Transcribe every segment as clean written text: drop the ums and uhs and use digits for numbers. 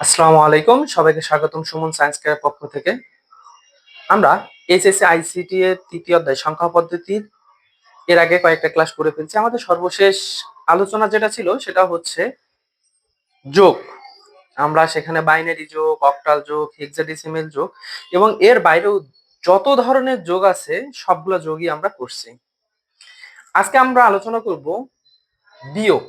আসসালামু আলাইকুম, সবাইকে স্বাগতম সুমন সায়েন্স কেয়ার পক্ষ থেকে। আমরা এইচএসসি আইসিটি এর তৃতীয় অধ্যায় সংখ্যা পদ্ধতির এর আগে কয়েকটা ক্লাস করে ফেলছি। আমাদের সর্বশেষ আলোচনা যেটা ছিল সেটা হচ্ছে যোগ। আমরা সেখানে বাইনারি যোগ, অক্টাল যোগ, হেক্সাডেসিমেল যোগ এবং এর বাইরেও যত ধরনের যোগ আছে সবগুলো যোগই আমরা করছি। আজকে আমরা আলোচনা করব বিয়োগ।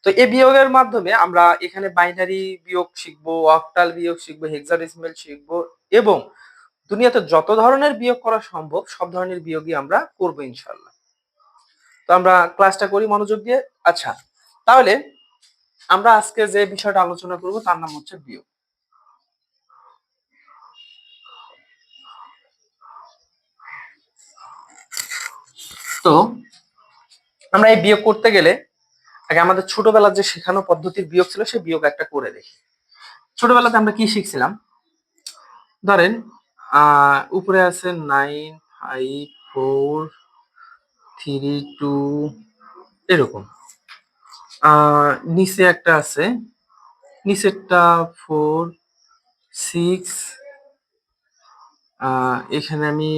তো এই বিয়োগের মাধ্যমে আমরা এখানে বাইনারি বিয়োগ শিখবো, অক্টাল বিয়োগ শিখবো, হেক্সাডেসিমেল শিখবো এবং দুনিয়াতে যত ধরনের বিয়োগ করা সম্ভব সব ধরনের বিয়োগই আমরা করবো ইনশাল্লাহ। তো আমরা ক্লাসটা করি মনোযোগ দিয়ে। আচ্ছা, তাহলে আমরা আজকে যে বিষয়টা আলোচনা করব তার নাম হচ্ছে বিয়োগ। তো আমরা এই বিয়োগ করতে গেলে আগে আমাদের ছোটবেলার যে শেখানো পদ্ধতির বিয়োগ ছিল সেই বিয়োগ একটা করে দেখি। ছোটবেলাতে আমরা কি শিখছিলাম? ধরেন উপরে আছে 9, 5, 4, 3, 2 এরকম। নিচে একটা আছে, নিচেরটা 4, 6, এখানে আমি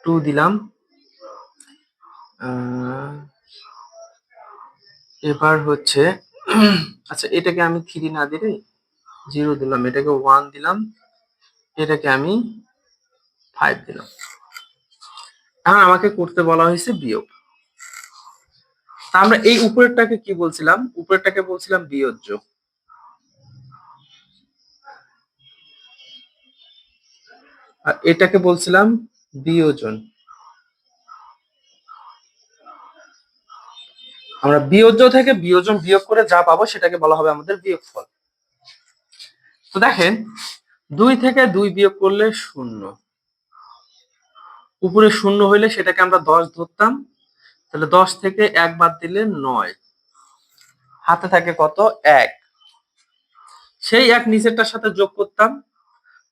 2 দিলাম। এবার হচ্ছে আচ্ছা, এটাকে আমি 3 না দিলে 0 দিলাম, এটাকে 1 দিলাম, এটাকে আমি 5 দিলাম। এখন আমাকে করতে বলা হয়েছে বিয়োগ। তা আমরা এই উপরেরটাকে কি বলছিলাম? উপরেরটাকে বলছিলাম বিয়োজ্য। আর এটাকে বলছিলাম বিয়োজন। আমরা বিয়োজ্য থেকে বিয়োজন বিয়োগ করে যা পাবো সেটাকে বলা হবে আমাদের বিয়োগফল। তো দেখেন, 2 থেকে 2 বিয়োগ করলে 0, উপরে 0 হইলে সেটাকে আমরা 10 ধরতাম, তাহলে 10 থেকে 1 বাদ দিলে 9, হাতে থাকে কত? 1। সেই 1 নিচেরটার সাথে যোগ করতাম,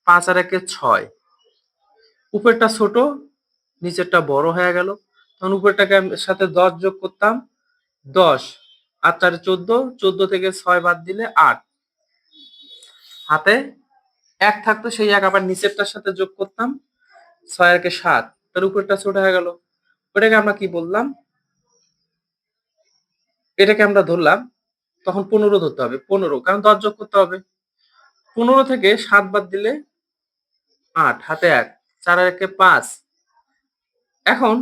5 আর 1 6, উপরেরটা ছোট নিচেরটা বড় হয়ে গেল, তখন উপরেরটাকে সাথে 10 যোগ করতাম, 10 আর 4 14, 14 থেকে 6 বাদ দিলে 8, হাতে 1 থাকতো, সেই 1 আবার নিচেরটার সাথে যোগ করতাম, 6 আর 7, তার উপরেরটা ছোট হয়ে গেল। ওটাকে আমরা কি বললাম? এটাকে আমরা ধরলাম, তখন 15 ধরতে হবে, 15, কারণ 10 যোগ করতে হবে। 15 থেকে 7 বাদ দিলে 8, হাতে 1, 4 আর 1 5। এখন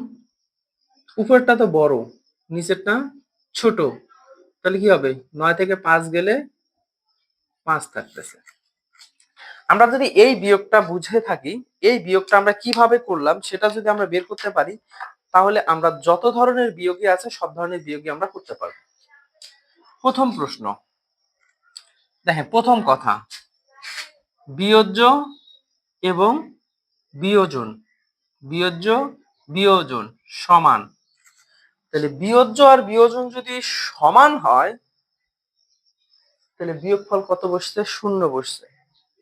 উপরেরটা তো বড়, নিচেরটা ছোট, তাহলে কি হবে? 9 থেকে 5 গেলে 5 থাকতেছে। আমরা যদি এই বিয়োগটা বুঝে থাকি, এই বিয়োগটা আমরা কিভাবে করলাম সেটা যদি আমরা বের করতে পারি, তাহলে আমরা যত ধরনের বিয়োগই আছে সব ধরনের বিয়োগই আমরা করতে পারবো। প্রথম প্রশ্ন দেখেন, প্রথম কথা, বিয়োজ্য এবং বিয়োজন, বিয়োজ্য বিয়োজন সমান। তাহলে বিয়োজ্য আর বিয়োজন যদি সমান হয় তাহলে বিয়োগফল কত বসছে? 0 বসছে।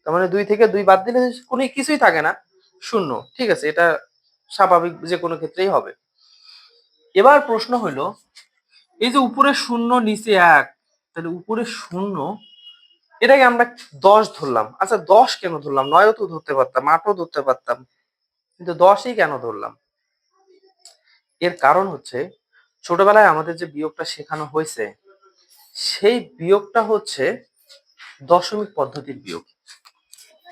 তার মানে 2 থেকে 2 বাদ দিলে কোনো কিছুই থাকে না, 0। ঠিক আছে, এটা স্বাভাবিক, যে কোনো ক্ষেত্রেই হবে। এবার প্রশ্ন হলো, এই যে উপরে 0 নিচে 1, তাহলে উপরে 0 এটাকে আমরা 10 ধরলাম। আচ্ছা, 10 কেন ধরলাম? 9ও তো ধরতে পারতাম, 8ও ধরতে পারতাম, কিন্তু 10ই কেন ধরলাম? এর কারণ হচ্ছে, ছোটবেলায় আমাদের যে বিয়োগটা শেখানো হয়েছে সেই বিয়োগটা হচ্ছে দশমিক পদ্ধতির বিয়োগ।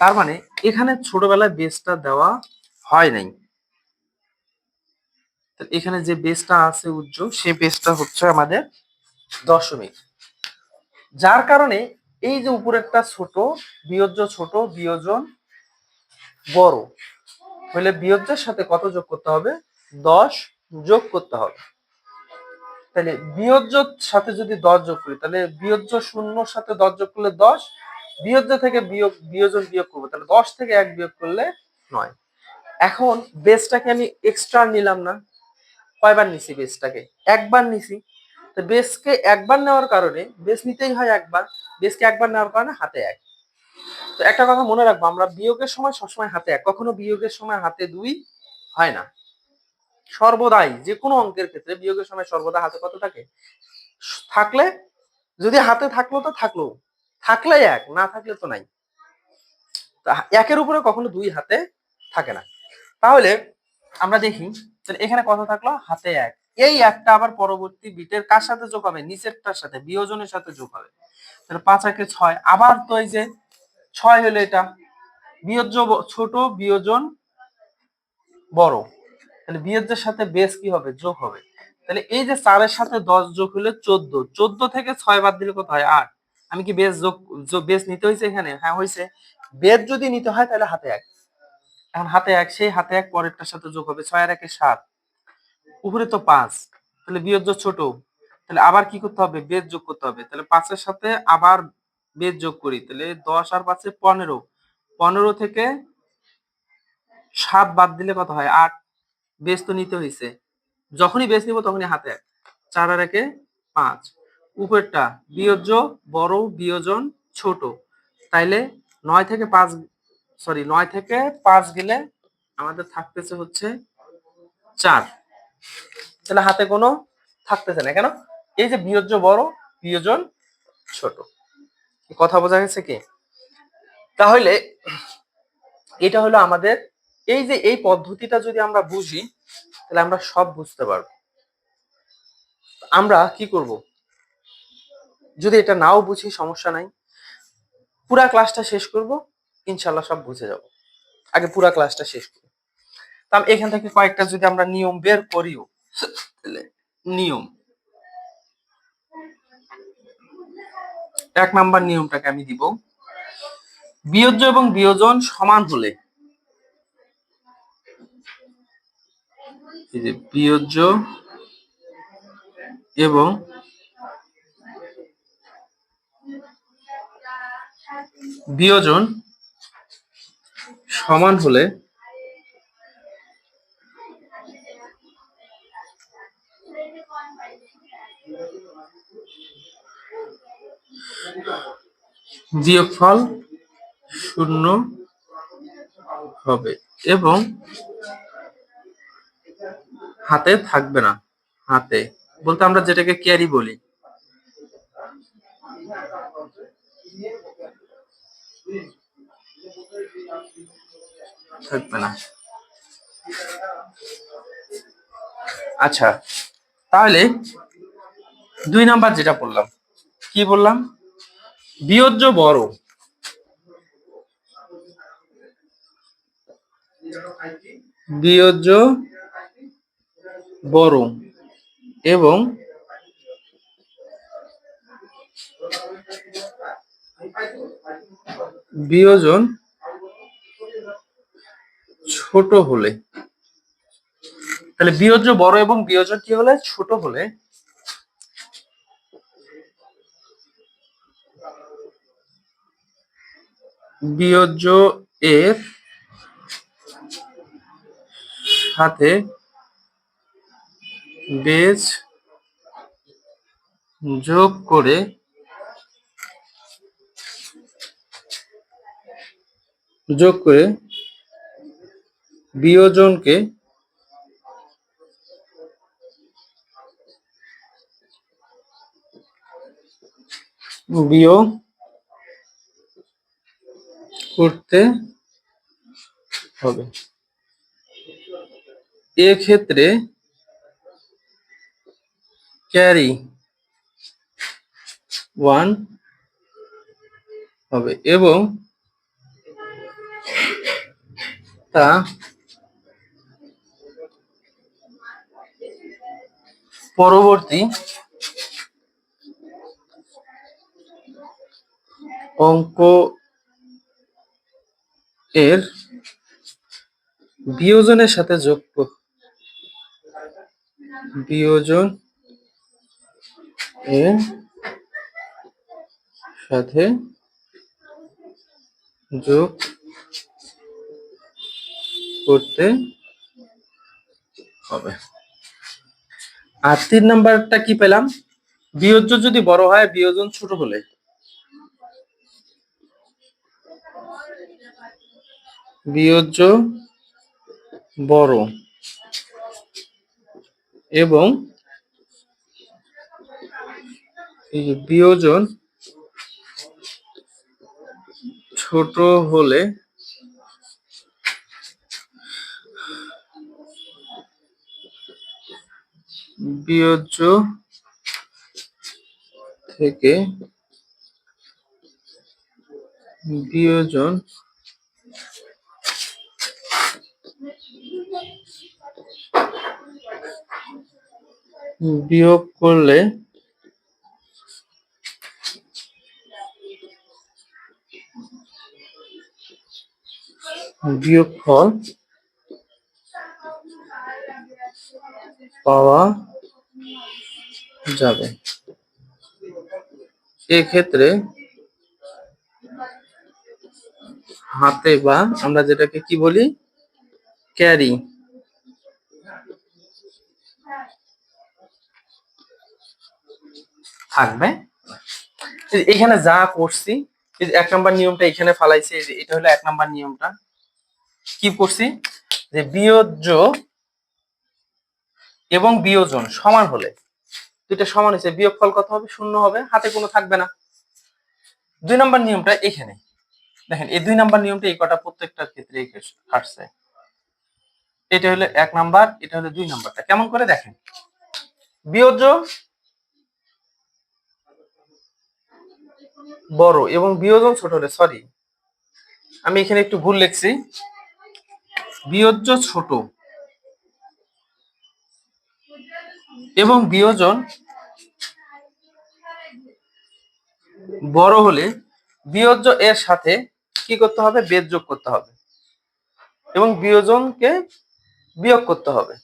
তার মানে এখানে ছোটবেলায় বেসটা দেওয়া হয় নাই। এখানে যে বেসটা আছে উজ্জ্বল, সেই বেসটা হচ্ছে আমাদের দশমিক, যার কারণে এই যে উপরেরটা ছোট, বিয়োজ্য ছোট, বিয়োজন বড় হলে বিয়োজ্যের সাথে কত যোগ করতে হবে? 10 যোগ করতে হবে। তাহলে বিয়োজ্যর সাথে যদি 10 যোগ করি, তাহলে বিয়োজ্য 0-র সাথে 10 যোগ করলে 10, বিয়োজ্য থেকে বিয়োজন বিয়োগ করবো, তাহলে 10 থেকে 1 বিয়োগ করলে 9। এখন বেসটাকে আমি এক্সট্রা নিলাম না, কয়বার নিছি বেসটাকে? একবার নিছি। তো বেসকে একবার নেওয়ার কারণে, বেস নিতেই হয় একবার, বেসকে একবার নেওয়ার কারণে হাতে 1। তো একটা কথা মনে রাখবো, আমরা বিয়োগের সময় সবসময় হাতে 1, কখনো বিয়োগের সময় হাতে 2 হয় না। সর্বদাই যে কোনো অঙ্কের ক্ষেত্রে বিয়োগের সময় সর্বদা হাতে কত থাকে? থাকলে যদি হাতে থাকলো তো থাকলো, থাকলে এক, না থাকলে তো নাই। একের উপরে কখনো দুই হাতে থাকে না। তাহলে আমরা দেখি, তাহলে এখানে কত থাকলো, হাতে এক। এই একটা আবার পরবর্তী বিটের কার সাথে যোগ হবে, নিচেরটার সাথে, বিয়োজনের সাথে যোগ হবে। তাহলে 5 একে 6, আবার তো এই যে 6 হলো এটা, বিয়োজ্য ছোট, বিয়োজন বড়, তাহলে বিয়োজ্যের সাথে বেস কি হবে, যোগ হবে। তাহলে এই যে 4 এর সাথে 10 যোগ হলে 14, 14 থেকে 6 বাদ দিলে কত হয়, 8। আমি কি বেস বেস নিতে হয়েছে এখানে, হ্যাঁ হয়েছে। বেস যদি নিতে হয় তাহলে হাতে এক, এখন হাতে এক, সেই হাতে এক পরেরটার সাথে যোগ হবে, 6 আর 1 7, উপরে তো 5, তাহলে বিয়োজ্য ছোট, তাহলে আবার কি করতে হবে, বেস যোগ করতে হবে। তাহলে 5 এর সাথে আবার বেস যোগ করি, তাহলে 10 আর 5 15, 15 থেকে 7 বাদ দিলে কত হয়, 8। বেস তো নিতে হয়েছে, যখনই বেস নিব তখনই হাতে এক, 4 আর 1 5, উপরেরটা বিয়োজ্য বড়, বিয়োজন ছোট, তাইলে 9 থেকে 5, সরি 9 থেকে 5 গেলে আমাদের থাকতেছে হচ্ছে 4। তাহলে হাতে কোনো থাকতেছে না কেন, এই যে বিয়োজ্য বড়, বিয়োজন ছোট। কথা বোঝা গেছে কি? তাহলে এটা হলো আমাদের, এই যে এই পদ্ধতিটা যদি আমরা বুঝি তাহলে আমরা সব বুঝতে পারবো। আমরা কি করব, যদি এটা নাও বুঝি সমস্যা নাই, পুরা ক্লাসটা শেষ করব, ইনশাল্লাহ সব বুঝে যাব। আগে পুরা ক্লাসটা শেষ করি। তাহলে এখান থেকে কয়েকটা যদি আমরা নিয়ম বের করিও, নিয়ম, 1 নাম্বার নিয়মটাকে আমি দিব, বিয়োজ্য এবং বিয়োজন সমান হলে, এই যে বিয়োজ্য এবং বিয়োজন সমান হলে বিয়োগফল শূন্য হবে এবং হাতে থাকবে না। হাতে বলতে আমরা যেটাকে ক্যারি বলি, থাকবে না। আচ্ছা, তাহলে 2 নাম্বার যেটা বললাম, কি বললাম, বিয়োজ্য বড়, বিয়োজ্য বড় এবং বিয়োজন ছোট হলে, তাহলে বিয়োজ্য বড় এবং বিয়োজন কি হলে, ছোট হলে বিয়োজ্য এর সাথে বেজ যোগ করে বিয়োজনকে বিয়োগ করতে হবে। এক্ষেত্রে ক্যারি 1 হবে এবং তা পরবর্তী অঙ্ক এর বিয়োজনের সাথে বিয়োজন এর সাথে যোগ করতে হবে। আর 3 নাম্বারটা কি পেলাম, বিয়োজ্য যদি বড় হয়, বিয়োজন ছোট হলে, বিয়োজ্য বড় এবং এই যে বিয়োজন ছোট হলে বিয়োজ্য থেকে বিয়োজন বিয়োগ করলে বিয়োগফল পাওয়া যাবে। এক্ষেত্রে হাতে বা আমরা যেটাকে কি বলি ক্যারি থাকবে। এখানে যা করছি, এক নম্বর নিয়মটা এখানে ফালাইছি, এটা হলো এক নম্বর নিয়মটা। কি করছি যে বিয়োজ্য এবং বিয়োজন সমান হলে, দুইটা সমান হয়েছে, বিয়োগফল কত হবে? শূন্য হবে, হাতে কোনো থাকবে না। দুই নম্বর নিয়মটা এখানে দেখেন, এই দুই নম্বর নিয়মটা এই কটা প্রত্যেকটার ক্ষেত্রে আসছে। এটা হলো এক নাম্বার, এটা হলো দুই নাম্বারটা। কেমন করে দেখেন, বিয়োজ্য বড় এবং বিয়োজন ছোট হলে, সরি আমি এখানে একটু ভুল লিখছি, বিয়োজ্য ছোট এবং বিয়োজন বড় হলে বিয়োজ্য এর সাথে কি করতে হবে? বেদ যোগ করতে হবে এবং বিয়োজনকে বিয়োগ করতে হবে।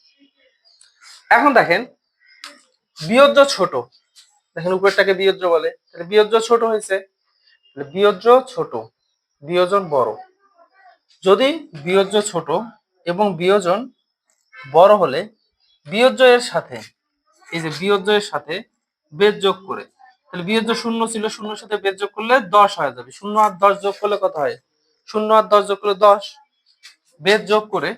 এখন দেখেন বিয়োজ্য ছোট, দেখেন উপরেরটাকে বিয়োজ্য বলে, তাহলে বিয়োজ্য ছোট হয়েছে, বিয়োজ্য ছোট বিয়োজন বড়। যদি বিয়োজ্য ছোট এবং বিয়োজন বড় হলে বিয়োজ্য এর সাথে, এই যে বিয়োজ্য এর সাথে বেদ যোগ করে, তাহলে বিয়োজ্য শূন্য ছিল, শূন্যর সাথে বেদ যোগ করলে 10 হয়ে যাবে। 0 আর 10 যোগ করলে কত হয়? 0 আর 10 যোগ করলে 10। বেদ যোগ করে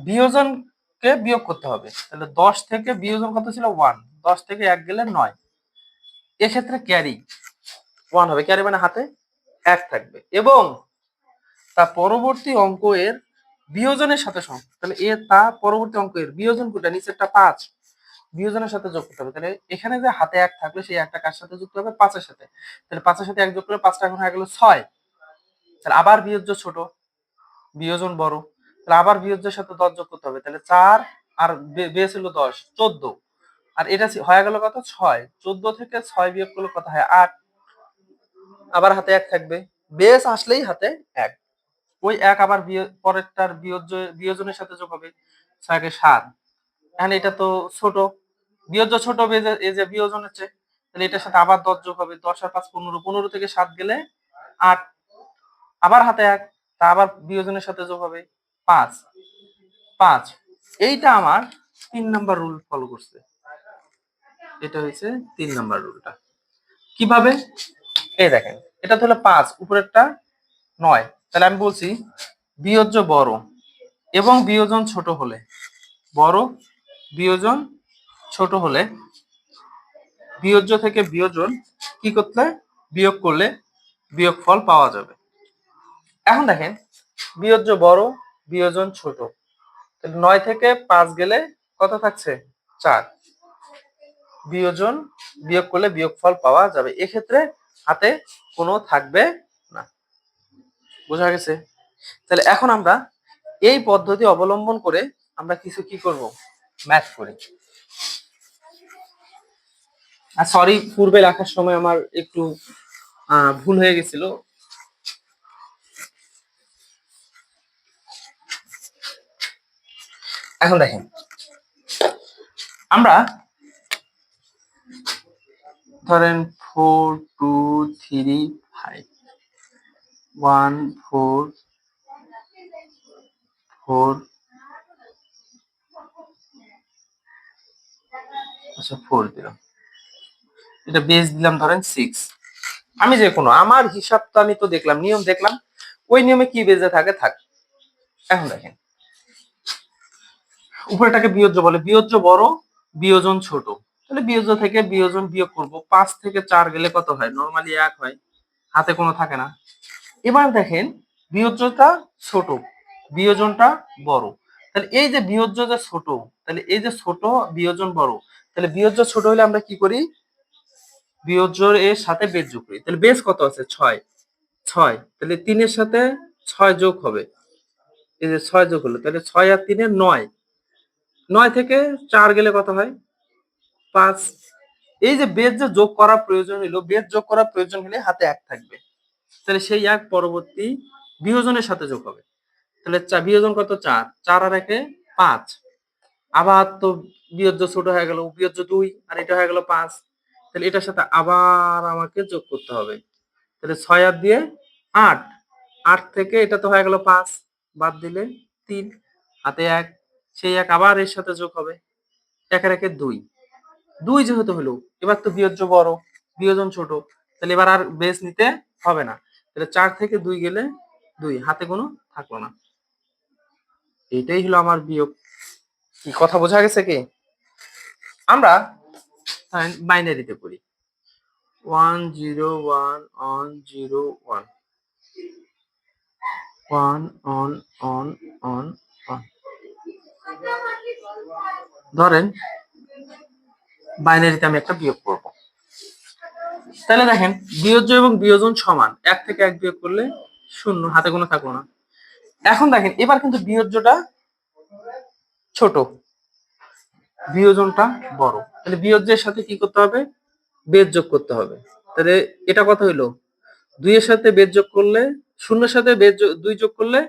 বিয়োজনকে বিয়োগ করতে হবে, তাহলে 10 থেকে বিয়োজন কত ছিল? 1। 10 থেকে 1 গেলে 9। এক্ষেত্রে ক্যারি 1 হবে, ক্যারি মানে হাতে 1 থাকবে এবং তা পরবর্তী অঙ্ক এর বিয়োজনের সাথে সম, তাহলে তা পরবর্তী অঙ্ক এর বিয়োজন কোনটা? নিচেরটা 5, বিয়োজনের সাথে যোগ করতে হবে। তাহলে এখানে যে হাতে 1 থাকলে সেই একটা কার সাথে যুক্ত হবে? 5 এর সাথে। তাহলে 5 এর সাথে 1 যোগ করলে 5টা এখন হয়ে গেল 6। তাহলে আবার বিয়োজ্য ছোট, বিয়োজন বড়, তাহলে আবার বিয়োজ্যের সাথে 10 যোগ করতে হবে, তাহলে 4 আর বেস হলো 10, 14। আর এটা হয়ে গেল কত? 6। 14 থেকে 6 বিয়োগ করলে কত হয়? 8। আবার হাতে 1 থাকবে, বেস আসলেই হাতে 1। ওই 1 আবার পরেরটার বিয়োজনের সাথে যোগ হবে, 6 7। এখন এটা তো ছোট, বিয়োজ্য ছোট, এই যে বিয়োজন হচ্ছে, তাহলে এটার সাথে আবার 10 যোগ হবে, 10 আর 5 15, 15 থেকে 7 গেলে 8। আবার হাতে 1, তা আবার বিয়োজনের সাথে যোগ হবে 5 5। এইটা আমার 3 নাম্বার রুল ফলো করছে। এটা হচ্ছে 3 নাম্বার রুলটা। কিভাবে? এই দেখেন, এটা তো হলো 5, উপরেরটা 9। তাহলে আমি বলছি বিয়োজ্য বড় এবং বিয়োজন ছোট হলে, বড় বিয়োজন ছোট হলে বিয়োজ্য থেকে বিয়োজন কি করতে? বিয়োগ করলে বিয়োগফল পাওয়া যাবে। এখন দেখেন বিয়োজ্য বড়, বিয়োজন ছোট, তাহলে 9 থেকে 5 গেলে কত থাকছে? 4। বিয়োজন বিয়োগ করলে বিয়োগফল পাওয়া যাবে। এক্ষেত্রে হাতে কোনো থাকবে না। বোঝা গেছে? তাহলে এখন আমরা এই পদ্ধতি অবলম্বন করে আমরা কিছু কি করব? ম্যাথ করি। আর সরি, পূর্বে লেখার সময় আমার একটু ভুল হয়ে গেছিল। এখন দেখেন, আমরা ধরেন 4 2 3 5 1 4 4, আচ্ছা 4 দিলাম, এটা বেস দিলাম ধরেন 6। আমি যে কোনো আমার হিসাবটা আমি তো দেখলাম, নিয়ম দেখলাম, ওই নিয়মে কি বেজে থাকে থাক। এখন দেখেন উপরেটাকে বিয়োজ্য বলে, বিয়োজ্য বড় বিয়োজন ছোট, তাহলে বিয়োজ্য থেকে বিয়োজন বিয়োগ করব। 5 থেকে 4 গেলে কত হয়? নরমালি 1 হয়, হাতে কোনো থাকে না। এবার দেখেন বিয়োজ্যটা ছোট, বিয়োজনটা বড়। তাহলে এই যে বিয়োজ্য যে ছোট, তাহলে এই যে ছোট বিয়োজন বড়, তাহলে বিয়োজ্য ছোট হলে আমরা কি করি? বিয়োজ্য এর সাথে বেজ যোগ করি। তাহলে বেজ কত আছে? 6। 6, তাহলে 3 এর সাথে 6 যোগ হবে। এই যে 6 যোগ হলো, তাহলে 6 আর 3 এ 9। 9 থেকে 4 গেলে কত হয়? 5। এই যে বেজ যে যোগ করা প্রয়োজন হলো, বেজ যোগ করা প্রয়োজন হলে হাতে 1 থাকবে। তাহলে সেই 1 পরবর্তী বিয়োজনের সাথে যোগ হবে। তাহলে বিয়োজন কত? 4। 4 আর 1 এ 5। আবার তো বিয়োজ্য ছোট হয়ে গেল, বিয়োজ্য 2 আর এটা হয়ে গেল 5। তাহলে এটার সাথে আবার আমাকে যোগ করতে হবে। তাহলে 6 আর দিয়ে 8। 8 থেকে এটা তো হয়ে গেল 5, বাদ দিলে 3, হাতে 1, সেই 1 আবার এর সাথে যোগ হবে। 1 আর 1 এ 2। 2 যেহেতু হলো, এবার তো বিয়োজ্য বড়, বিয়োজন ছোট, তাহলে এবার আর বেস নিতে হবে না। তাহলে 4 থেকে 2 গেলে 2, হাতে কোনো থাকলো না। এইটাই হলো আমার বিয়োগ। কি কথা বোঝা গেছে কি? আমরা বাইনারিতে করি 1 0 1 on 0 1 1 on on on on। ধরেন বাইনারিতে আমি একটা বিয়োগ করব। তাহলে দেখেন বিয়োজ্য এবং বিয়োজন সমান, 1 থেকে 1 বিয়োগ করলে 0, হাতে কোনো থাকলো না। এখন দেখেন এবার কিন্তু বিয়োজ্যটা ছোট, বিয়োজনটা বড়। তাহলে বিয়োজ্যের সাথে কি করতে হবে? বেজ যোগ করতে হবে। তাহলে এটা কত হইলো? 2 এর সাথে বেজ যোগ করলে, 0 এর সাথে বেজ 2 যোগ করলে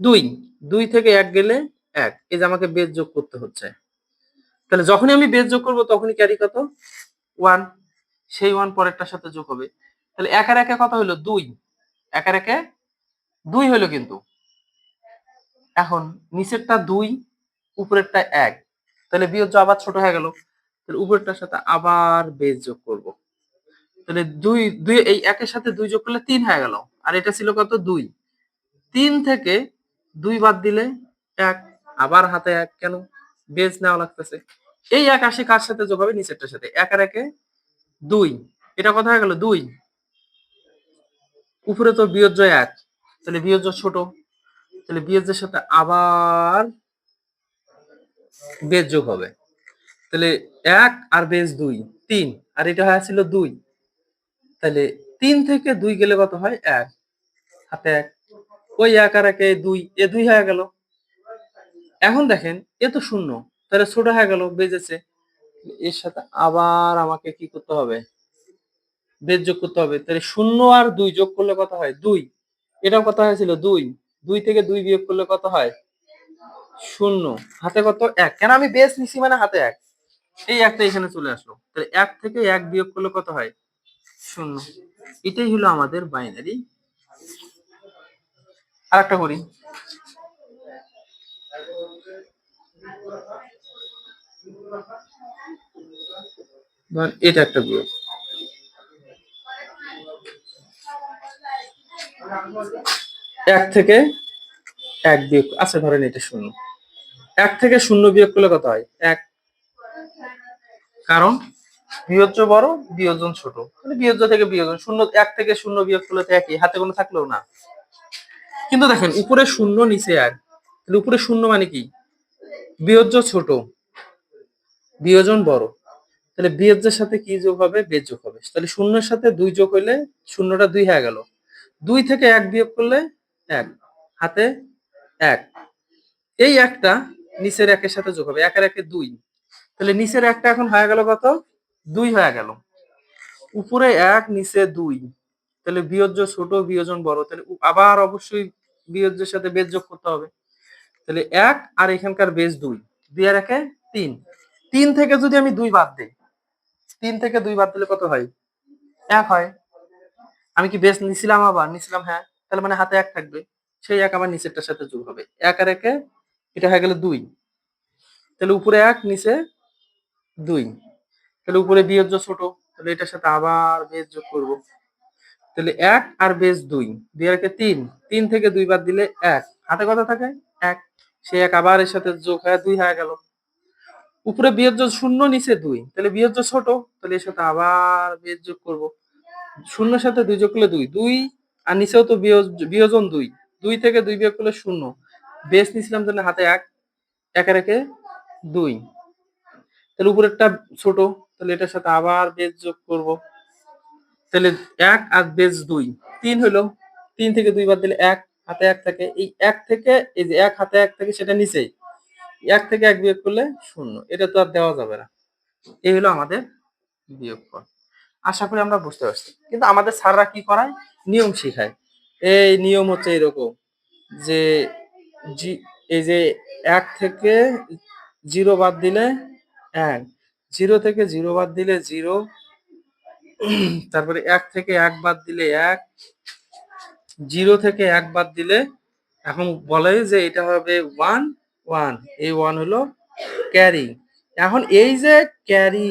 2। 2 থেকে 1 গেলে 1। এই যে আমাকে বেজ যোগ করতে হচ্ছে। তাহলে যখনই আমি বেজ যোগ করব তখনই ক্যারি কত? 1। সেই 1 পরেরটার সাথে যোগ হবে। তাহলে 1 আর 1 এ কত হইলো? 2। 1 আর 1 এ 2 হইলো কিন্তু। এখন নিচেরটা 2, উপরেরটা 1। তাহলে বিয়োজ্য আবার ছোট হয়ে গেল। তাহলে উপরেরটার সাথে আবার বেজ যোগ করব। তাহলে 2 2 এই 1 এর সাথে 2 যোগ করলে 3 হয়ে গেল। আর এটা ছিল কত? 2। 3 থেকে 2 বাদ দিলে 1, আবার হাতে 1, কেন? বেজ নেওয়া লাগতেছে। এই 1 আসে কার সাথে যোগ হবে? নিচেরটার সাথে। 1 আর 1 এ 2। এটা কত হয়ে গেল? 2। উপরে তো বিয়োজ্য 1, তাহলে বিয়োজ্য ছোট, তাহলে বিয়োজ্যের সাথে আবার বেজ যোগ হবে। তাহলে 1 আর বেজ 2, 3, আর এটা হয়েছিল 2। তাহলে 3 থেকে 2 গেলে কত হয়? 1, হাতে 1। ওই 1 আর 1 এ 2, এ 2 হয়ে গেল। এখন দেখেন এ তো 0, তাহলে ছোট হয়ে গেল, বেজেছে। এর সাথে আবার আমাকে কি করতে হবে? বেজ যোগ করতে হবে। তাহলে 0 আর 2 যোগ করলে কত হয়? 2। এটাও কত হয়েছিল? 2। 2 থেকে 2 বিয়োগ করলে কত হয়? 0। হাতে কত? 1। কেন? আমি বেজ নিছি মানে হাতে 1। এই 1টা এখানে চলে আসলো। তাহলে 1 থেকে 1 বিয়োগ করলে কত হয়? 0। এটাই হলো আমাদের বাইনারি। আরেকটা করি। ধরেন এটা একটা বিয়োগ। 1 থেকে 1 বিয়োগ, আচ্ছা ধরেন এটা 0। 1 থেকে 0 বিয়োগ করলে কত হয়? 1। কারণ বিয়োজ্য বড়, বিয়োজন ছোট। মানে বিয়োজ্য থেকে বিয়োজন, 1 থেকে 0 বিয়োগ করলে তো একই, হাতে কোনো থাকলেও না। কিন্তু দেখেন উপরে 0 নিচে 1, তাহলে উপরে 0 মানে কি? বিয়োজ্য ছোট, বিয়োজন বড়। তাহলে বিয়োজ্যের সাথে কি যোগ হবে? বেজ যোগ হবে। তাহলে 0 এর সাথে 2 যোগ হইলে 0টা 2 হয়ে গেল। 2 থেকে 1 বিয়োগ করলে 1, হাতে 1। এই 1টা নিচের 1 এর সাথে যোগ হবে। 1 আর 1 এ 2। তাহলে নিচের 1টা এখন হয়ে গেল কত? 2 হয়ে গেল। উপরে 1, নিচে 2। তাহলে বিয়োজ্য ছোট, বিয়োজন বড়। তাহলে আবার অবশ্যই বিয়োজ্যের সাথে বেজ যোগ করতে হবে। তাহলে 1 আর এখানকার বেজ 2। 2 আর 1 এ 3। 3 থেকে যদি আমি 2 বাদ দেই, 3 থেকে 2 বাদ দিলে কত হয়? 1 হয়। আমি কি বেজ নিছিলাম? আবার নিছিলাম, হ্যাঁ। তাহলে মানে হাতে 1 থাকবে। সেই 1 আবার নিচেরটার সাথে যোগ হবে। 1 আর 1 এ এটা হয়ে গেল 2। তাহলে উপরে 1, নিচে 2। তাহলে উপরে বিয়োজ্য ছোট, তাহলে এটার সাথে আবার বেজ যোগ করব। তাহলে 1 আর বেজ 2। 2 আর 1 এ 3। 3 থেকে 2 বাদ দিলে 1। হাতে কত থাকে? 1। সেই 1 আবার এর সাথে যোগ হয়ে 2 হয়ে গেল। উপরে বিয়োজ্য শূন্য, নিচে 2, তাহলে বিয়োজ্য ছোট, তাহলে এর সাথে আবার বিয়োগ যোগ করব। শূন্যের সাথে 2 যোগ করলে 2, 2 আর নিচেও তো বিয়োজন 2, 2 থেকে 2 বিয়োগ করলে 0, বেস নিছিলাম তাহলে হাতে 1, একে রেখে 2, তাহলে উপরেরটা ছোট, তাহলে এটার সাথে আবার বেস যোগ করব। তাহলে 1 আর বেস 2, 3 হলো। 3 থেকে 2 বাদ দিলে 1, হাতে 1 থাকে। এই 1 থেকে এই যে 1 হাতে 1 থাকে সেটা নিচেই, 1 থেকে 1 বিয়োগ করলে 0, এটা তো আর দেওয়া যাবে না। এই হলো আমাদের বিয়োগফল। আশা করি আমরা বুঝতে পারছি। কিন্তু আমাদের স্যাররা কি করায়, নিয়ম শেখায়। এই নিয়ম হচ্ছে এরকম যে এই যে 1 থেকে 0 বাদ দিলে 1, 0 থেকে 0 বাদ দিলে 0, তারপরে 1 থেকে 1 বাদ দিলে 1, 0 থেকে 1 বাদ দিলে, এখন বলে যে এটা হবে 1, 1, এই 1 হলো ক্যারি। এখন এই যে ক্যারি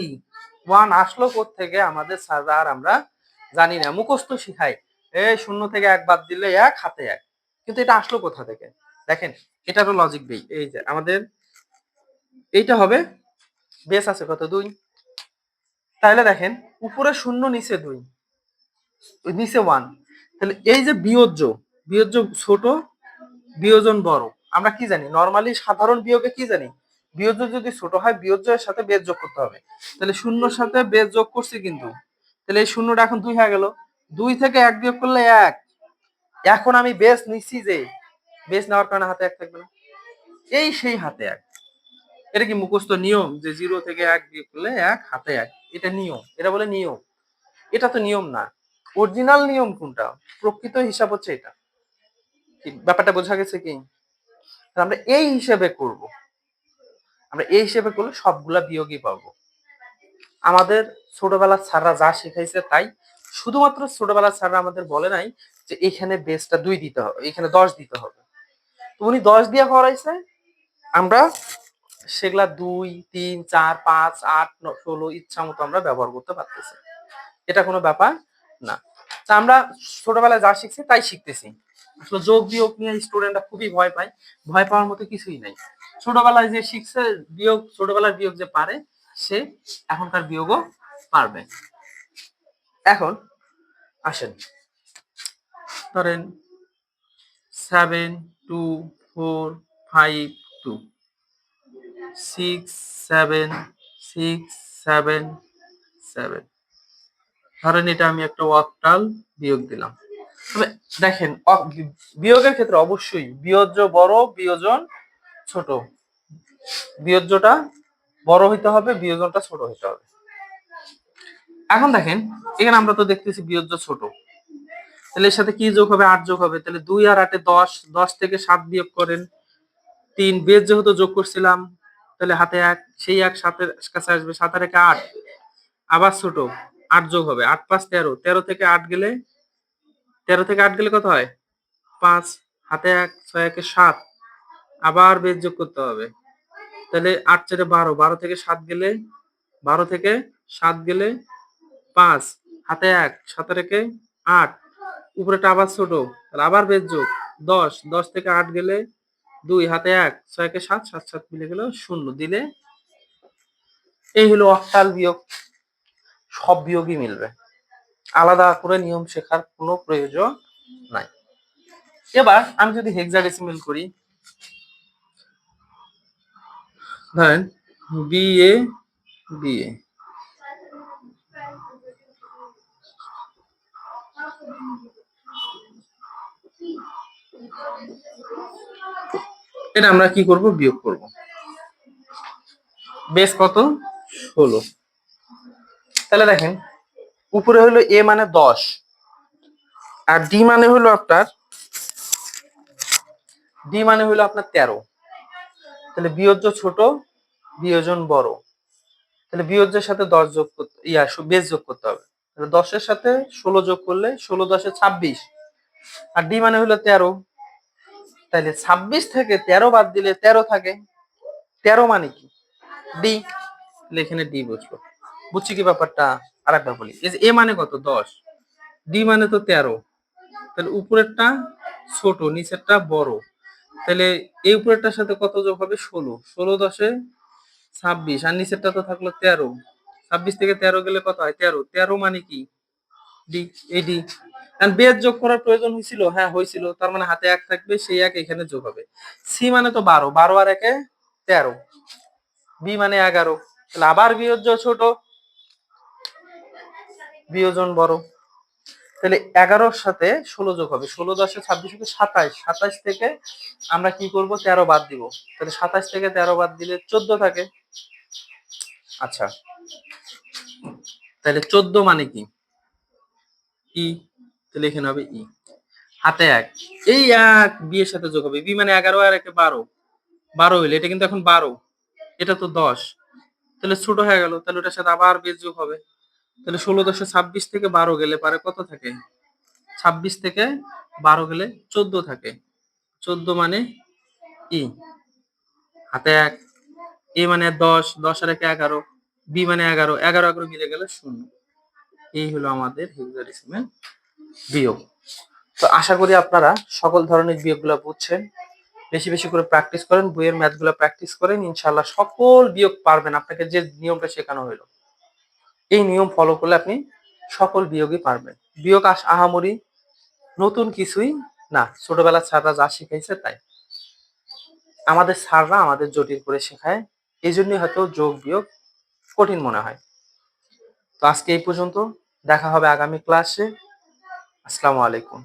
1 আসলো কোত্থেকে আমাদের স্যাররা আর আমরা জানি না, মুখস্থ শিখাই। এই 0 থেকে 1 বাদ দিলে 1, হাতে 1, কিন্তু এটা আসলো কোথা থেকে? দেখেন, এটারও লজিক দেই। এই যে আমাদের এইটা হবে, বেস আছে কত, 2, তাহলে দেখেন উপরে 0, নিচে 2, নিচে 1, তাহলে এই যে বিয়োজ্য, বিয়োজ্য ছোট, বিয়োজন বড়। আমরা কি জানি, নরমালি সাধারণ বিয়োগে কি জানি, বিয়োজ্য যদি ছোট হয় বিয়োজ্যের সাথে বেস যোগ করতে হবে। তাহলে 0-র সাথে বেস যোগ করছি কিন্তু, তাহলে এই 0টা এখন 2 হয়ে গেল। 2 থেকে 1 বিয়োগ করলে 1, এখন আমি বেস নিচ্ছি, যে বেস নেওয়ার কারণে হাতে 1 থাকবে না, এই সেই হাতে 1। এটা কি মুখস্থ নিয়ম যে 0 থেকে 1 বিয়োগ করলে 1, হাতে 1, এটা নিয়ম, এটা বলে নিয়ম। এটা তো নিয়ম না, অরিজিনাল নিয়ম কোনটা, প্রকৃত হিসাব হচ্ছে এটা। ব্যাপারটা বোঝা গেছে কি? আমরা এই হিসেবে করব, আমরা এই হিসেবে করলে সবগুলা বিয়োগই পাবো। আমাদের ছোটবেলার স্যাররা যা শিখাইছে তাই, শুধুমাত্র ছোটবেলার স্যাররা আমাদের বলে নাই যে এখানে বেসটা 2 দিতে হবে, এখানে 10 দিতে হবে। তো উনি 10 দিয়ে করাইছে, আমরা সেগুলা 2, 3, 4, 5, 8, 16 ইচ্ছা মতো আমরা ব্যবহার করতে পারতেছি। এটা কোনো ব্যাপার না। তা আমরা ছোটবেলায় যা শিখছি তাই শিখতেছি। আসলে যোগ বিয়োগ নিয়ে স্টুডেন্টরা খুবই ভয় পায়, ভয় পাওয়ার মতো কিছুই নাই। ছোটবেলায় যে শিখছে বিয়োগ, ছোটবেলার বিয়োগ যে পারে, সে এখনকার বিয়োগও পারবে। এখন আসেন, ধরেন 7, 2, 4, 5, 2, 6, 7, 6, 7, 7, ধরেন এটা আমি একটা অক্টাল বিয়োগ দিলাম। তবে দেখেন, বিয়োগের ক্ষেত্রে অবশ্যই বিয়োজ্য বড়, বিয়োজন ছোট। বিয়োজ্যটা বড় হইতে হবে, বিয়োজনটা ছোট হইতে হবে। এখন দেখেন, এখানে আমরা তো দেখতেছি বিয়োজ্য ছোট, তাহলে এর সাথে কি যোগ হবে, 8 যোগ হবে। তাহলে 2 আর 8 10, 10 থেকে 7 বিয়োগ করেন 3, বেস যেহেতু যোগ করছিলাম, তাহলে হাতে 1, সেই 1 7-এর কাছে আসবে, 7 আর 1 8, আবার ছোট 8 যোগ হবে, 8 5 13, 13 থেকে 8 গেলে, 13 থেকে 8 গেলে কত হয়, 5, হাতে 1, 6 1 7, আবার বেস যোগ করতে হবে। তাহলে 8 4 12, 12 থেকে 7 গেলে, 12 থেকে 7 গেলে 5, হাতে 1, 7 রেখে 8, উপরেটা আবার ছোট, তাহলে আবার বেস যোগ 10, 10 থেকে 8 গেলে 2, হাতে 1, 6 কে 7, 7 7 মিলে গেল 0, দিলে এই হলো অক্টাল বিয়োগ। সব বিয়োগই মিলবে, আলাদা করে নিয়ম শেখার কোনো প্রয়োজন নাই। এবার আমি যদি হেক্সাডেসিমেল করি, ধরেন বিএ বিএ, এটা আমরা কি করব, বিয়োগ করব। বেস কত, 16। তাহলে দেখেন, উপরে হলো এ মানে 10, আর ডি মানে হলো আপনার, ডি মানে হলো আপনার 13। তাহলে বিয়োজ্য ছোট, বিয়োজন বড়, তাহলে বিয়োজ্যের সাথে 10 যোগ করতে, বেস যোগ করতে হবে। তাহলে 10-এর সাথে 16 যোগ করলে 16 10 26, আর ডি মানে হলো 13, তাহলে 26 থেকে 13 বাদ দিলে 13 থাকে। 13 মানে কি, ডি, তাহলে এখানে ডি বসলো। বুঝছি কি ব্যাপারটা? আর একবার বলি, এই যে এ মানে কত, 10, ডি মানে তো 13, তাহলে উপরেরটা ছোট, নিচেরটা বড়, তাহলে এই উপরেরটার সাথে কত যোগ হবে, 16, 16 10-এ 26 আর নিচেরটা তো থাকলো 13। 26 থেকে 13 গেলে কত হয়? 13। 13 মানে কি? ডি। এই ডি। কারণ বেজ যোগ করার প্রয়োজন হয়েছিল, হ্যাঁ হয়েছিল। তার মানে হাতে 1 থাকবে, সেই 1 এখানে যোগ হবে। সি মানে তো 12, 12 আর 1 এ 13। বি মানে 11। তাহলে আবার বিয়োজ্য ছোট, বিয়োজন বড়। তাহলে 11-র সাথে 16 যোগ হবে। 16 10 26 হবে 27। 27 থেকে আমরা কি করব? 13 বাদ দিব। তাহলে 27 থেকে 13 বাদ দিলে 14 থাকে। আচ্ছা, তাহলে 14 মানে কি? ই। তাহলে এখানে হবে ই। হাতে 1। এই 1 বি এর সাথে যোগ হবে। বি মানে 11 আর 1 এ 12। 12 হইলে এটা কিন্তু এখন 12। এটা তো 10। তাহলে ছোট হয়ে গেল। তাহলে ওটার সাথে আবার বেজ যোগ হবে। তাহলে 16 10 26 থেকে 12 গেলে পারে কত থাকে? 26 থেকে 12 গেলে 14 থাকে। 14 মানে ই। হাতে 1। এ মানে 10, 10 আর 1 এ 11। বি মানে 11, 11 11 মিলে গেলে 0। এই হলো আমাদের হেক্সাডেসিমেল বিয়োগ। তো আশা করি আপনারা সকল ধরনের বিয়োগগুলো বুঝছেন। বেশি বেশি করে প্র্যাকটিস করেন, বইয়ের ম্যাথগুলো প্র্যাকটিস করেন, ইনশাআল্লাহ সকল বিয়োগ পারবেন। আপনাকে যে নিয়মটা শেখানো হলো, এই নিয়ম ফলো করলে আপনি সকল বিয়োগই পারবেন। বিয়োগ আহামরি নতুন কিছুই না, ছোটবেলার স্যাররা যা শিখাইছে তাই। আমাদের স্যাররা আমাদের জটিল করে শেখায়, এই জন্যই হয়তো যোগ বিয়োগ কঠিন মনে হয়। তো আজকে এই পর্যন্ত, দেখা হবে আগামী ক্লাসে। আসসালামু আলাইকুম।